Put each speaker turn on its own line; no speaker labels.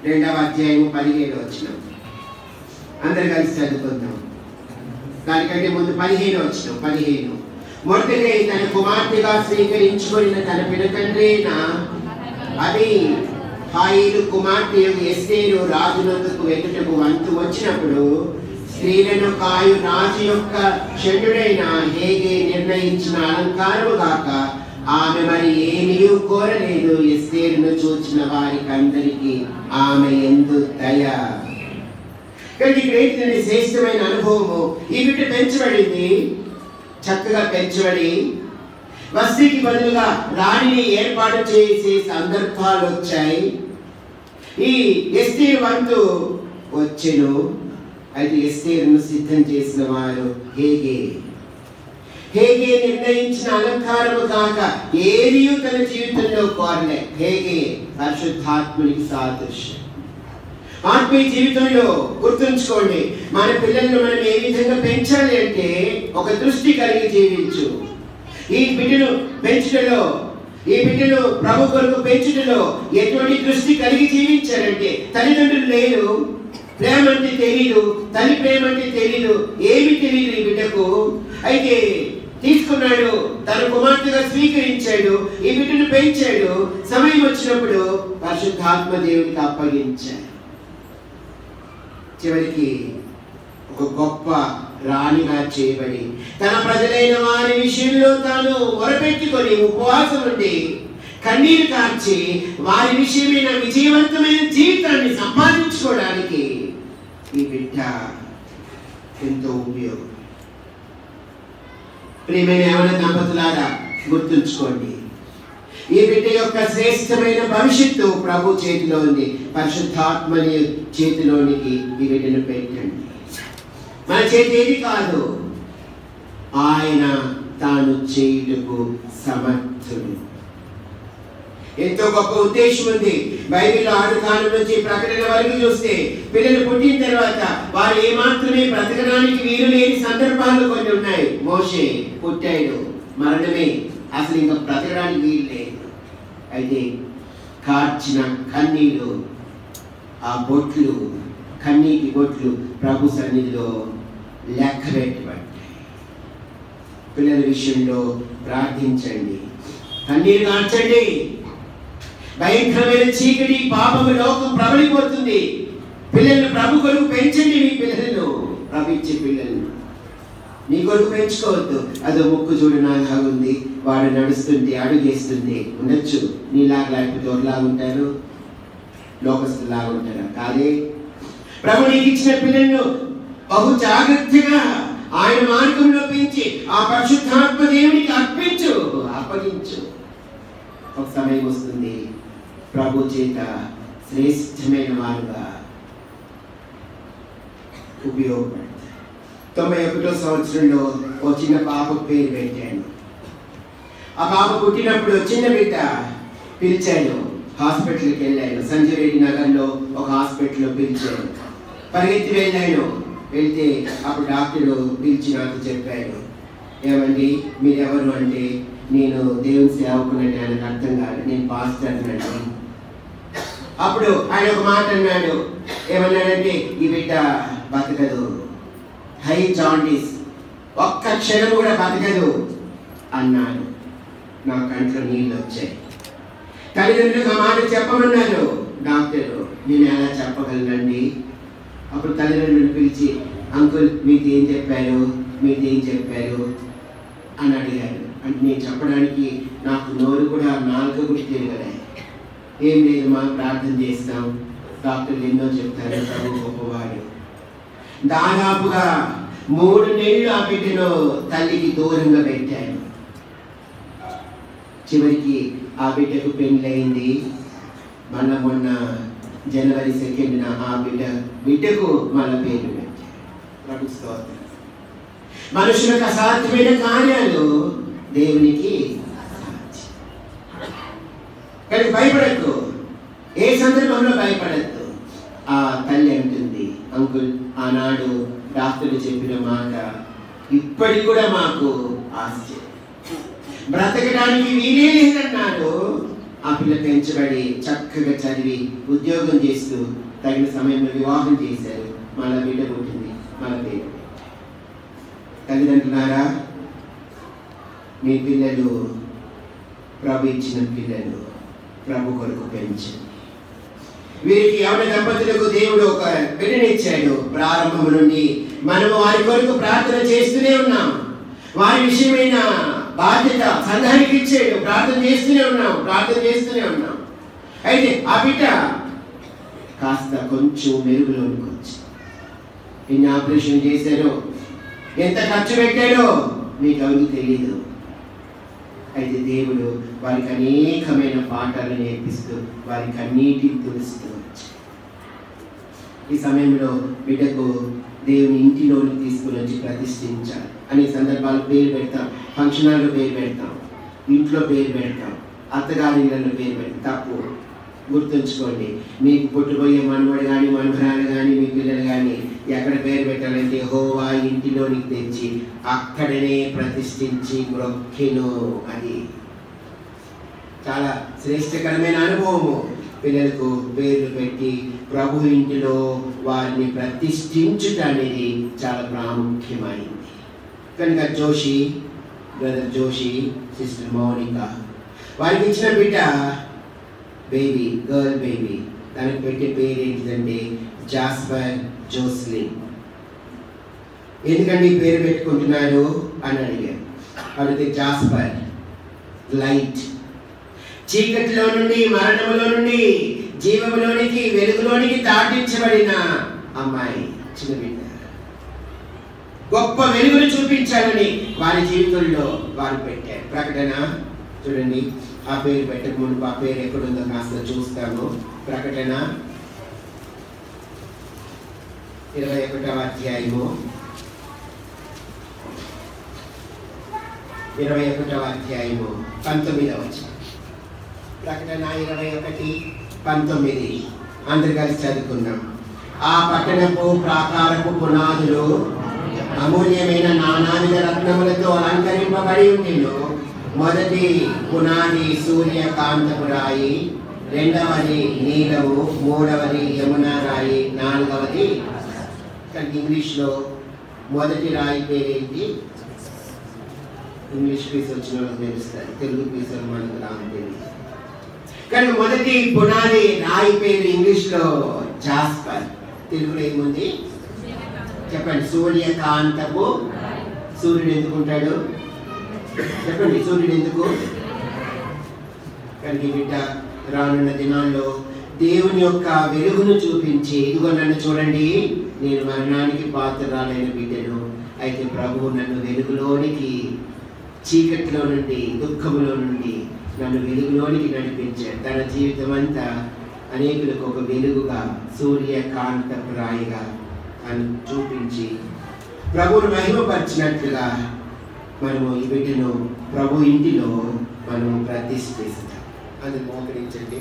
2వ అధ్యాయం 17వ వచనం. అందరు కలిసి చదువుకుందాం. దానికంటే ముందు 15వ వచనం. 15 మొర్దెకై తన కుమార్తెగా స్వీకరించుకున్న తన పినతండ్రైన అబీహాయిలు కుమార్తె ఎస్తేరు రాజునందుకు వెతుటకు వంతు వచ్చినప్పుడు స్త్రీలను కాయు రాజు యొక్క షండుడైన హేగే నిర్ణయించిన అలంకారము గాక ఆమె మరి ఏమీ కోరలేదు. ఎస్తేరును చూచిన వారికి అందరికీ ఆమె యందు దయ. కానీ ఇక్కడ శ్రేష్టమైన అనుభవము. ఈ బిడ్డ పెంచబడింది, చక్కగా పెంచబడి వస్తీకి బదులుగా రాణిని ఏర్పాటు చేసే సందర్భాలు వచ్చాయి. ఈ ఎస్తేరు వంతు వచ్చెను. అయితే ఎస్తేరును సిద్ధం చేసిన వారు హేగే నిర్ణయించిన అలంకారము కాక ఏది తన జీవితంలో కోరలే. హేగే పరిశుద్ధాత్మునికి సాదృశ్యం. ఆత్మీయ జీవితంలో గుర్తుంచుకోండి, మన పిల్లలను మనం ఏ విధంగా పెంచాలి అంటే ఒక దృష్టి కలిగి జీవించు. ఈ బిడ్డను పెంచుటలో, ఈ బిడ్డను ప్రభు కొరకు పెంచుటలో ఎటువంటి దృష్టి కలిగి జీవించారంటే తల్లిదండ్రులు లేరు, ప్రేమ అంటే తెలీదు, తల్లి ప్రేమ అంటే తెలీదు, ఏమి తెలియదు ఈ బిడ్డకు. అయితే తీసుకున్నాడు, తన కుమార్తెగా స్వీకరించాడు, ఈ బిడ్డను పెంచాడు. సమయం వచ్చినప్పుడు పరిశుద్ధాత్మ దేవునికి అప్పగించాడు. చివరికి ఒక గొప్ప రాణిగా చేయబడి తన ప్రజలైన వారి విషయంలో తాను మొరపెట్టుకొని ఉపవాసం ఉండి కన్నీరు కార్చి వారి విషయమైన విజయవంతమైన జీవితాన్ని సంపాదించుకోవడానికి ఈ బిడ్డ ఎంతో ఉపయోగం. ప్రియమైన యవన దంపతులారా గుర్తుంచుకోండి, ఈ బిడ్డ యొక్క శ్రేష్టమైన భవిష్యత్తు ప్రభు చేతిలో ఉంది. పరిశుద్ధాత్మని చేతిలోనికి ఈ బిడ్డను పెట్టండి. మన చేతి ఏది కాదు, ఆయన తాను చేయుటకు సమర్థుడు. ఎంతో గొప్ప ఉద్దేశం ఉంది. బైబిల్లో ఆది కాలం నుంచి ప్రకటన వరకు చూస్తే పిల్లలు పుట్టిన తర్వాత వారు ఏమాత్రమే బ్రతకడానికి వీలు లేని సందర్భాలు కొన్ని ఉన్నాయి. మోషే పుట్టాడు, మరణమే, అసలు ఇంకా బ్రతకడానికి వీలు లేదు. అయితే కార్చిన కన్నీళ్ళు, ఆ బొట్లు, కన్నీటి బొట్లు ప్రభు సన్నిధిలో లెక్క పెట్టబడ్డాయి. పిల్లల విషయంలో ప్రార్థించండి, కన్నీరు కార్చండి. భయంకరమైన చీకటి పాపము లోకం ప్రబలిపోతుంది. పిల్లలను ప్రభు కొరకు పెంచండి. మీ పిల్లలను ప్రభించే పిల్లలను నీ కొరకు పెంచుకోవద్దు. అదో ముక్కు చూడు నాగా ఉంది, వాడు నడుస్తుంటే అడుగేస్తుంది ఉండొచ్చు, నీలాగా లేకపోతే ఒకలాగా ఉంటారు, లోకస్తులాగా ఉంటారు. కాదే, ప్రభు నీకు ఇచ్చిన పిల్లలను బహు జాగ్రత్తగా ఆయన మార్గంలో పెంచి ఆ పరిశుద్ధాత్మ దేవునికి అప్పగించు. ఒక సమయం వస్తుంది ప్రభు చేత శ్రేష్టమైన వారుగా ఉపయోగపడతారు. 91వ సంవత్సరంలో ఒక చిన్న పాపకు పేరు పెట్టాను. ఆ పాప పుట్టినప్పుడు చిన్న బిడ్డ పిలిచాను, హాస్పిటల్కి వెళ్ళాను. సంజయ్ రెడ్డి నగర్లో ఒక హాస్పిటల్లో పిలిచాను. పరిగెత్తి వెళ్ళాను. వెళ్తే అప్పుడు డాక్టర్ పిలిచి నాకు చెప్పాడు, ఏమండి మీరెవరు అంటే, నేను దేవుని సేవకునండి. ఆయనకు అర్థం కాదు, నేను పాస్టర్ అన్నాడు. అప్పుడు ఆయన ఒక మాట అన్నాడు. ఏమన్నాడంటే, ఈ బిడ్డ బతకదు, హై జాండీస్, ఒక్క క్షణం కూడా బతకదు అన్నాడు. నా కంట్లో నీళ్ళు వచ్చాయి. తల్లిదండ్రులకు ఆ మాట చెప్పమన్నారు డాక్టరు. నేను ఎలా చెప్పగలనండి? అప్పుడు తల్లిదండ్రులు పిలిచి, అంకుల్ మీదేం చెప్పారు అని అడిగారు. అంటే నేను చెప్పడానికి నాకు నోరు కూడా నాలుగు కూడా తెలియదు. ఏం లేదు మా ప్రార్థన చేస్తాం, డాక్టర్లు ఎన్నో చెప్తారు, ప్రభు గొప్పవాడు. దాదాపుగా 3 నెలలు ఆ బిడ్డను తల్లికి దూరంగా పెట్టాను. చివరికి ఆ బిడ్డకు పెళ్ళయింది. మొన్న జనవరి 2న ఆ బిడ్డకు మన పేరు పెట్టారు. ప్రభు స్తోత్రం. మనుషులకు అసాధ్యమైన కార్యాలు దేవునికి సాధ్యం. కానీ భయపడద్దు, ఏ సందర్భంలో భయపడద్దు. ఆ తల్లి అంటుంది, అంకుల్ ఆనాడు డాక్టర్లు చెప్పిన మాట ఇప్పటికి కూడా మాకు ఆశ్చర్యం, బ్రతకడానికి వీలే లేదన్నాడు. ఆ పిల్ల పెంచబడి చక్కగా చదివి ఉద్యోగం చేస్తూ తగిన సమయంలో వివాహం చేశారు. మళ్ళా బిడ్డ పుట్టింది, మళ్ళా పేరు. తల్లిదండ్రులారా, మీ పిల్లలు ప్రభు ఇచ్చిన పిల్లలు ప్రభు కొరకు పెంచండి. వీరికి యవన దంపతులకు దేవుడు ఒక బిడ్డనిచ్చాడు. ప్రారంభం నుండి మనము వారి కొరకు ప్రార్థన చేస్తూనే ఉన్నాం. వారి విషయమైన బాధ్యత సంఘానికి ఇచ్చాడు. ప్రార్థన చేస్తూనే ఉన్నాం. అయితే ఆ బిడ్డ కాస్త కొంచెం మెరుగులోనికి వచ్చి ఎన్ని ఆపరేషన్ చేశారో, ఎంత ఖర్చు పెట్టాడో మీకు అవన్నీ తెలియదు. అయితే దేవుడు వారికి అనేకమైన పాఠాలు నేర్పిస్తూ వారికి అన్నిటిని తెలుస్తూ వచ్చాడు. ఈ సమయంలో బిడ్డకు దేవుని ఇంటిలోకి తీసుకుని వచ్చి ప్రతిష్ఠించాలి. అనే సందర్భాలు పేరు పెడతాం, ఫంక్షన్ హాల్లో పేరు పెడతాం, ఇంట్లో పేరు పెడతాం, అత్తగారి ఇళ్ళలో పేరు పెడతాం. తప్పు. గుర్తుంచుకోండి, మీకు పుట్టుబోయే మనవడు కానీ మనవరాలు కానీ మీ పిల్లలు కానీ ఎక్కడ పేరు పెట్టాలంటే యెహోవా ఇంటిలోనికి తెచ్చి అక్కడనే ప్రతిష్ఠించి మొక్కెను. అది చాలా శ్రేష్టకరమైన అనుభవము. పిల్లలకు పేర్లు పెట్టి ప్రభు ఇంటిలో వారిని ప్రతిష్ఠించుట అనేది చాలా ప్రాముఖ్యమైంది. కనుక జోషి, బ్రదర్ జోషి, సిస్టర్ మౌనిక వారికి ఇచ్చిన బిడ్డ బేబీ, గర్ల్ బేబీ. దానికి పెట్టే పేరు ఏంటిదంటే జాస్పర్ జోస్లిన్. ఎందుకంటే ఈ పేరు పెట్టుకుంటున్నారు అని అడిగారు. అడిగితే జాస్పర్ లైట్, చీకటిలో నుండి మరణంలో నుండి జీవంలోనికి వెలుగులోనికి దాటించబడిన అమ్మాయి, చిన్న బిడ్డ. గొప్ప వెలుగును చూపించాలని వారి జీవితంలో వారు పెట్టారు. ప్రకటన చూడండి, ఆ పేరు పెట్టక మునుపు ఆ పేరు ఎక్కడుందో కాస్త చూస్తాము. ప్రకటన 21వ అధ్యాయము 19వ వచనం. ప్రకటన 21:19 అందరు కలిసి చదువుకున్నాం. ఆ పట్టణపు ప్రాకారపు పునాదులు అమూల్యమైన నానావిధ రత్నములతో అలంకరింపబడి ఉండెను. మొదటి పునాది సూర్యకాంతపు రాయి, రెండవది నీలము, మూడవది యమునా రాయి, నాలుగవది. కానీ ఇంగ్లీష్లో మొదటి రాయి పేరేంటి? ఇంగ్లీష్ పీస్ వచ్చిన వాళ్ళకి తెలుస్తుంది, తెలుగు పీస్ మనకు రాని తెలియదు. కానీ మొదటి పునాది రాయి పేరు ఇంగ్లీష్లో జాస్పర్, తెలుగులో ఏముంది చెప్పండి? సూర్యకాంతపు. సూర్యుడు ఎందుకు ఉంటాడు చెప్పండి? సూర్యుడు ఎందుకు? కానీ బిడ్డ రానున్న దినాల్లో దేవుని యొక్క వెలుగును చూపించి, ఇదిగో నన్ను చూడండి, నేను మరణానికి పాత్రరాలైన బిడ్డను, అయితే ప్రభువు నన్ను వెలుగులోనికి, చీకటిలో నుండి, దుఃఖంలో నుండి నన్ను వెలుగులోనికి నడిపించాడు. తన జీవితం అంతా అనేకులకు ఒక వెలుగుగా, సూర్యకాంతపు రాయిగా అని చూపించి ప్రభువును మహిమపరిచినట్లుగా మనము ఈ బిడ్డను ప్రభు ఇంటిలో మనము ప్రతిష్ఠిస్తాం. అది మోకరించండి.